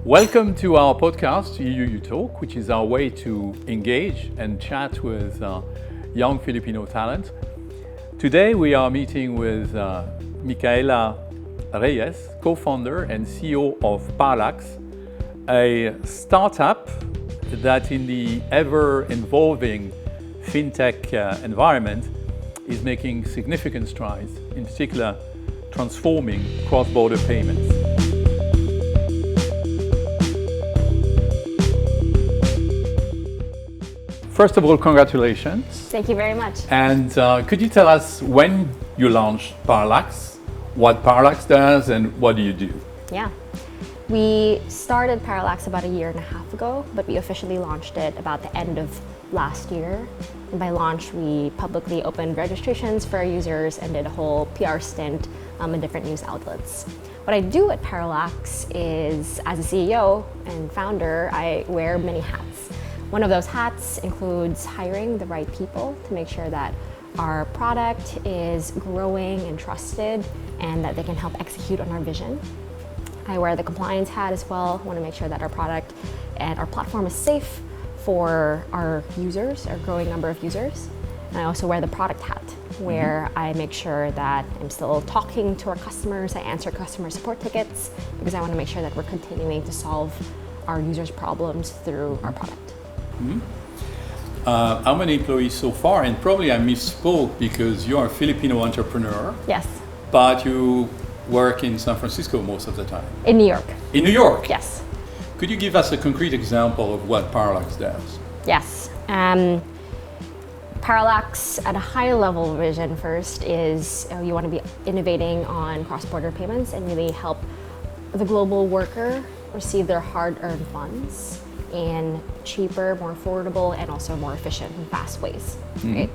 Welcome to our podcast, You Talk, which is our way to engage and chat with young Filipino talent. Today we are meeting with Mikaela Reyes, co-founder and CEO of Parallax, a startup that in the ever-evolving fintech environment is making significant strides, in particular transforming cross-border payments. First of all, congratulations. Thank you very much. And could you tell us when you launched Parallax, what Parallax does, and what do you do? Yeah. We started Parallax about a year and a half ago, but we officially launched it about the end of last year. And by launch, we publicly opened registrations for our users and did a whole PR stint in different news outlets. What I do at Parallax is, as a CEO and founder, I wear many hats. One of those hats includes hiring the right people to make sure that our product is growing and trusted and that they can help execute on our vision. I wear the compliance hat as well. I want to make sure that our product and our platform is safe for our users, our growing number of users. And I also wear the product hat, where I make sure that I'm still talking to our customers, I answer customer support tickets, because I want to make sure that we're continuing to solve our users' problems through our product. How many employees so far? And probably I misspoke because you're a Filipino entrepreneur. Yes. But you work in San Francisco most of the time. In New York. In New York? Yes. Could you give us a concrete example of what Parallax does? Yes. Parallax at a high level vision first is you want to be innovating on cross-border payments and really help the global worker receive their hard-earned funds in cheaper, more affordable, and also more efficient and fast ways, right?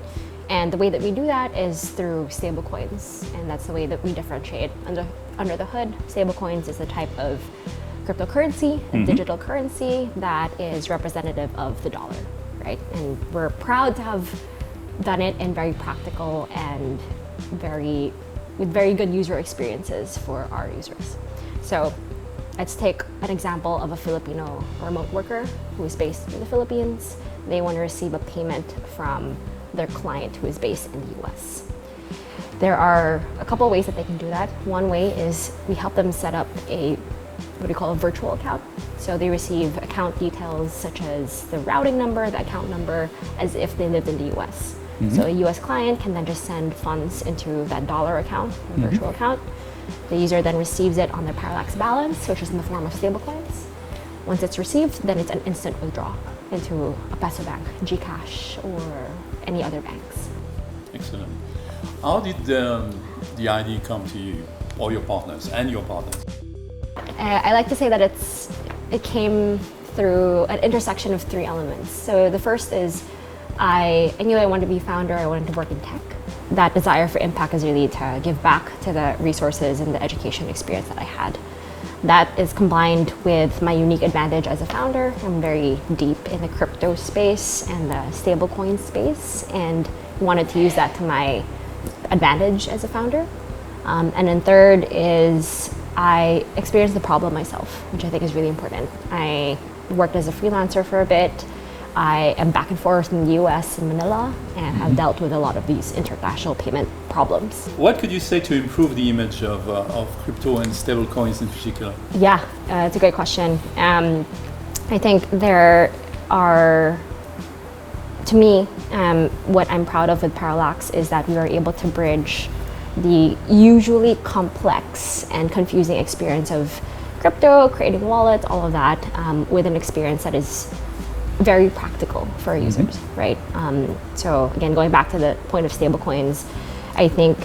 And the way that we do that is through stablecoins, and that's the way that we differentiate. Under the hood, stablecoins is a type of cryptocurrency, a digital currency that is representative of the dollar, right? And we're proud to have done it in very practical and with very good user experiences for our users. So let's take an example of a Filipino remote worker who is based in the Philippines. They want to receive a payment from their client who is based in the US. There are a couple of ways that they can do that. One way is we help them set up what we call a virtual account. So they receive account details such as the routing number, the account number, as if they lived in the US. So a US client can then just send funds into that dollar account, or virtual account. The user then receives it on their Parallax balance, which is in the form of stablecoins. Once it's received, then it's an instant withdrawal into a peso bank, GCash, or any other banks. Excellent. How did the idea come to you, or your partners, and your partners? I like to say that it came through an intersection of three elements. So the first is I knew I wanted to be a founder, I wanted to work in tech. That desire for impact is really to give back to the resources and the education experience that I had. That is combined with my unique advantage as a founder. I'm very deep in the crypto space and the stablecoin space, and wanted to use that to my advantage as a founder. And then third is I experienced the problem myself, which I think is really important. I worked as a freelancer for a bit. I am back and forth in the US in Manila and have dealt with a lot of these international payment problems. What could you say to improve the image of crypto and stablecoins in particular? Yeah, it's a great question. I think there are, to me, what I'm proud of with Parallax is that we are able to bridge the usually complex and confusing experience of crypto, creating wallets, all of that, with an experience that is very practical for our users, right? So again, going back to the point of stablecoins, I think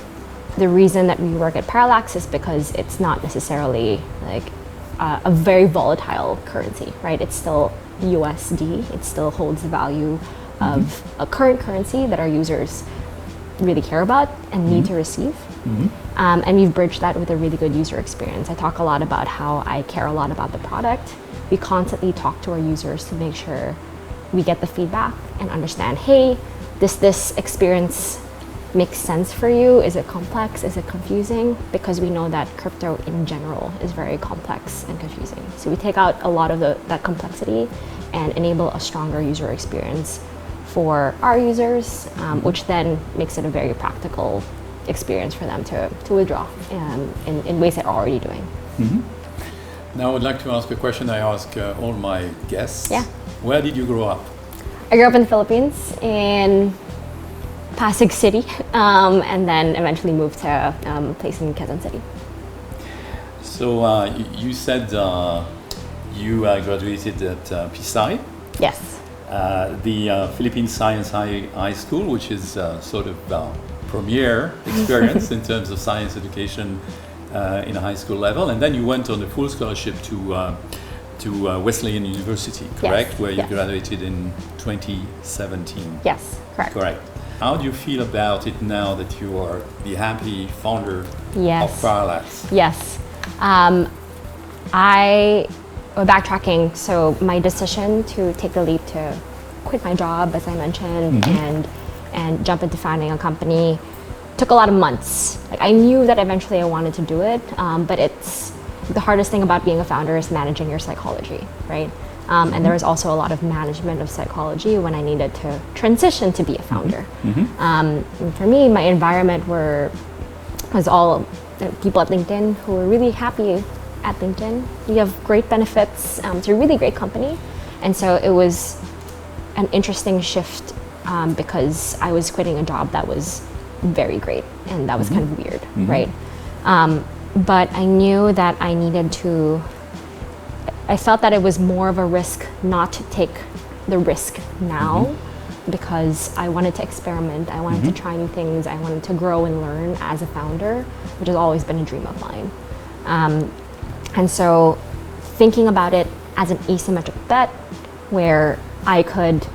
the reason that we work at Parallax is because it's not necessarily like a very volatile currency, right? It's still USD. It still holds the value of a current currency that our users really care about and need to receive. And we've bridged that with a really good user experience. I talk a lot about how I care a lot about the product. We constantly talk to our users to make sure we get the feedback and understand, hey, this experience makes sense for you? Is it complex? Is it confusing? Because we know that crypto in general is very complex and confusing. So we take out a lot of that complexity and enable a stronger user experience for our users, which then makes it a very practical experience for them to withdraw in ways that are already doing. Now I would like to ask a question I ask all my guests. Yeah. Where did you grow up? I grew up in the Philippines, in Pasig City, and then eventually moved to a place in Quezon City. So you said you graduated at PSI, Yes. the Philippine Science High School, which is sort of premier experience in terms of science education in a high school level. And then you went on a full scholarship to Wesleyan University, correct? Yes. Where you Yes. graduated in 2017. Yes, correct. Correct. How do you feel about it now that you are the happy founder Yes. of Parallax? Yes. Backtracking, so my decision to take the leap to quit my job, as I mentioned, and jump into founding a company took a lot of months. Like, I knew that eventually I wanted to do it, but it's the hardest thing about being a founder is managing your psychology, right? And there was also a lot of management of psychology when I needed to transition to be a founder. And for me, my environment was all people at LinkedIn who were really happy at LinkedIn. You have great benefits. It's a really great company. And so it was an interesting shift because I was quitting a job that was very great, and that was kind of weird, right? But I knew that I felt that it was more of a risk not to take the risk now, because I wanted to experiment, I wanted to try new things, I wanted to grow and learn as a founder, which has always been a dream of mine. And so thinking about it as an asymmetric bet, where I could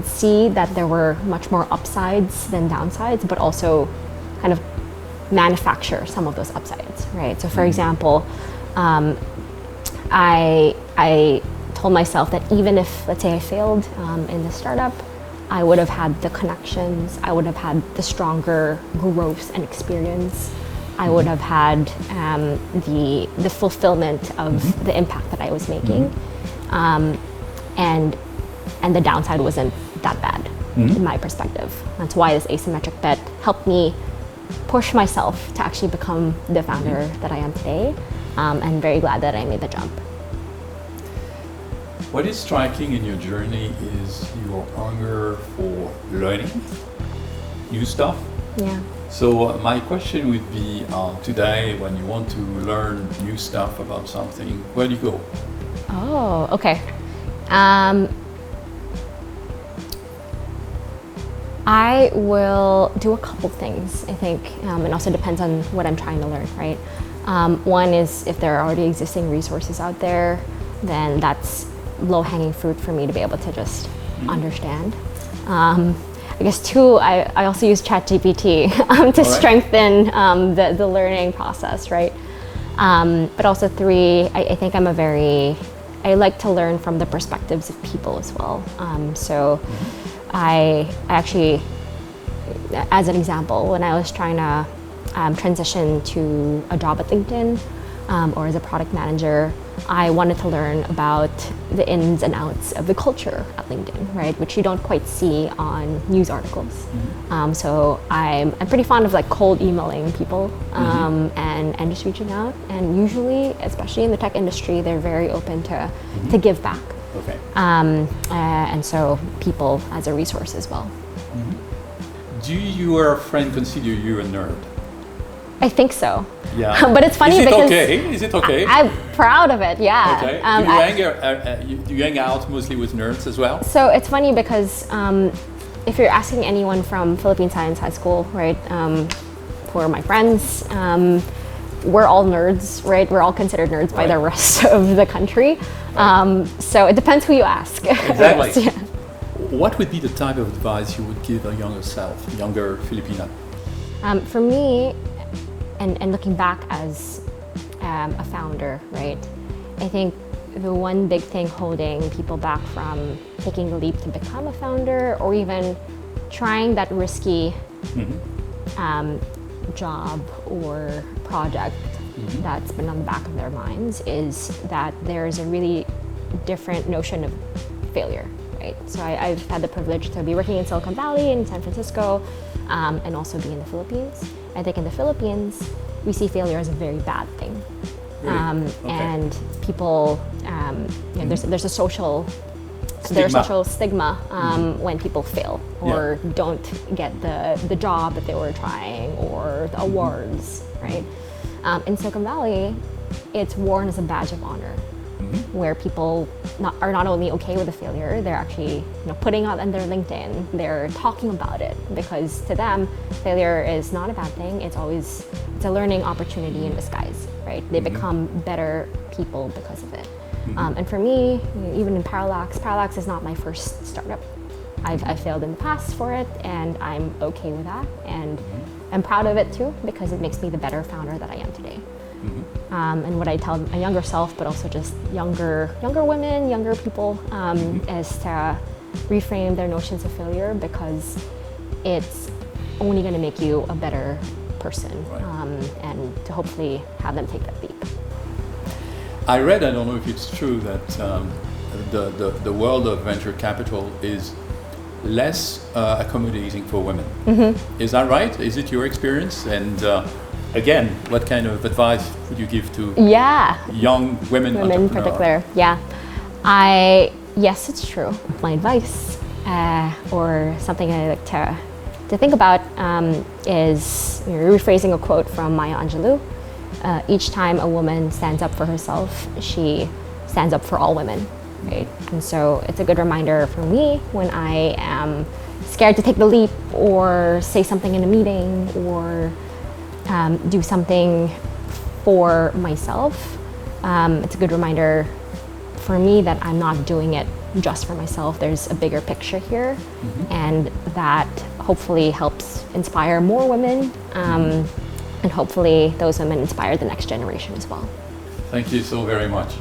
see that there were much more upsides than downsides, but also kind of manufacture some of those upsides, right? So for example, I told myself that even if, let's say, I failed in the startup, I would have had the connections, I would have had the stronger growth and experience, I would have had the fulfillment of the impact that I was making, and the downside wasn't that bad in my perspective. That's why this asymmetric bet helped me push myself to actually become the founder that I am today. I'm very glad that I made the jump. What is striking in your journey is your hunger for learning new stuff. Yeah. So my question would be, today when you want to learn new stuff about something, where do you go? Oh, okay. I will do a couple things, I think. It also depends on what I'm trying to learn, right? One is if there are already existing resources out there, then that's low-hanging fruit for me to be able to just understand. I guess two, I also use ChatGPT to strengthen the learning process, right? But also three, I think I like to learn from the perspectives of people as well. So I actually, as an example, when I was trying to transition to a job at LinkedIn or as a product manager, I wanted to learn about the ins and outs of the culture at LinkedIn, right? Which you don't quite see on news articles. So I'm pretty fond of like cold emailing people and just reaching out. And usually, especially in the tech industry, they're very open to give back. Okay. And so people as a resource as well. Do your friend consider you a nerd? I think so. Yeah. But it's funny because Is it okay? I'm proud of it. Yeah. Okay. Do you hang out mostly with nerds as well? So it's funny because if you're asking anyone from Philippine Science High School, right, who are my friends, we're all nerds, right? We're all considered nerds by the rest of the country. So it depends who you ask. Exactly. Yeah. What would be the type of advice you would give a younger Filipina? For me, and looking back as a founder, right, I think the one big thing holding people back from taking the leap to become a founder or even trying that risky job or project that's been on the back of their minds is that there's a really different notion of failure, right? So I've had the privilege to be working in Silicon Valley, in San Francisco, and also be in the Philippines. I think in the Philippines, we see failure as a very bad thing. Really? And people, there's a social stigma when people fail or don't get the job that they were trying or the awards, right? In Silicon Valley, it's worn as a badge of honor, where people are not only okay with a failure, they're actually putting out on their LinkedIn, they're talking about it, because to them, failure is not a bad thing. It's a learning opportunity in disguise, right? They become better people because of it. And for me, even in Parallax is not my first startup. I've failed in the past for it, and I'm okay with that, and I'm proud of it too, because it makes me the better founder that I am today. And what I tell a younger self, but also just younger women, younger people, is to reframe their notions of failure, because it's only going to make you a better person, and to hopefully have them take that leap. I read, I don't know if it's true, that the world of venture capital is less accommodating for women. Is that right? Is it your experience? And again, what kind of advice would you give to young women in particular? Yes, it's true. My advice, or something I like to think about, is rephrasing a quote from Maya Angelou. Each time a woman stands up for herself, she stands up for all women, right? And so it's a good reminder for me when I am scared to take the leap or say something in a meeting or do something for myself. It's a good reminder for me that I'm not doing it just for myself. There's a bigger picture here, and that hopefully helps inspire more women, and hopefully those women inspire the next generation as well. Thank you so very much.